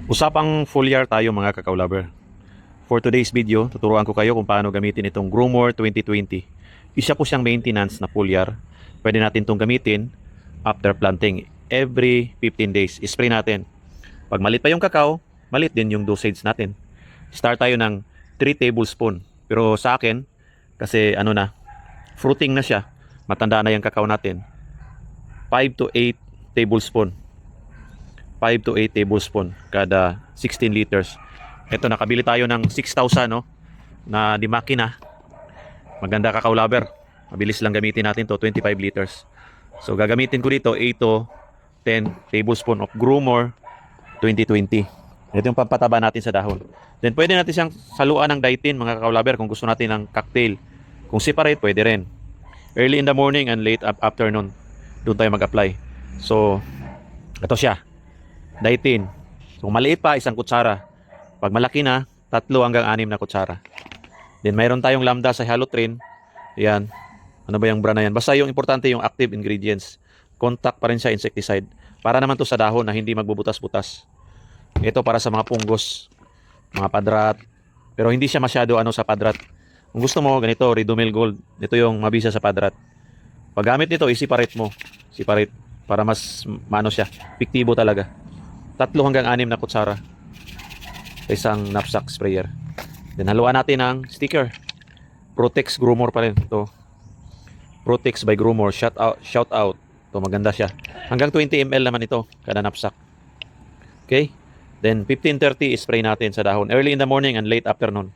Usapang foliar tayo mga kakao lover. For today's video, tuturuan ko kayo kung paano gamitin itong Growmore 2020. Isa po siyang maintenance na foliar. Pwede natin itong gamitin after planting. Every 15 days, spray natin. Pag malit pa yung kakao, malit din yung dosage natin. Start tayo ng 3 tablespoon. Pero sa akin, kasi fruiting na siya, matanda na yung kakao natin, 5 to 8 tablespoon. 5 to 8 tablespoon kada 16 liters. Ito, nakabili tayo ng 6,000 na di makina. Maganda kakao lover. Mabilis lang gamitin natin to, 25 liters. So gagamitin ko dito 8 to 10 tablespoon of Growmore 2020. Ito yung pampataba natin sa dahon. Then pwede natin siyang saluan ng Daitin mga kakao lover kung gusto natin ng cocktail. Kung separate, pwede rin. Early in the morning and late afternoon, doon tayo mag-apply. So ito siya, Daitin. So maliit pa, 1 kutsara. Pag malaki na, 3 hanggang 6 na kutsara. Then mayroon tayong Lambda sa Halotrin. Yan. Ano ba yung brand na yan? Basta yung importante yung active ingredients. Contact pa rin siya, insecticide. Para naman to sa dahon na hindi magbubutas-butas. Ito para sa mga punggos, mga padrat. Pero hindi siya masyado sa padrat. Kung gusto mo, ganito, Redomil Gold. Ito yung mabisa sa padrat. Pag gamit nito, i-separate mo. Separate. Para mas siya. Epektibo talaga. 3 hanggang 6 na kutsara. Isang knapsack sprayer. Then haluan natin ng sticker. Protex Growmore pa rin. Ito. Protex by Growmore. Shout out. Ito, maganda siya. Hanggang 20 ml naman ito. Kada knapsack. Okay? Then 15-30 spray natin sa dahon. Early in the morning and late afternoon.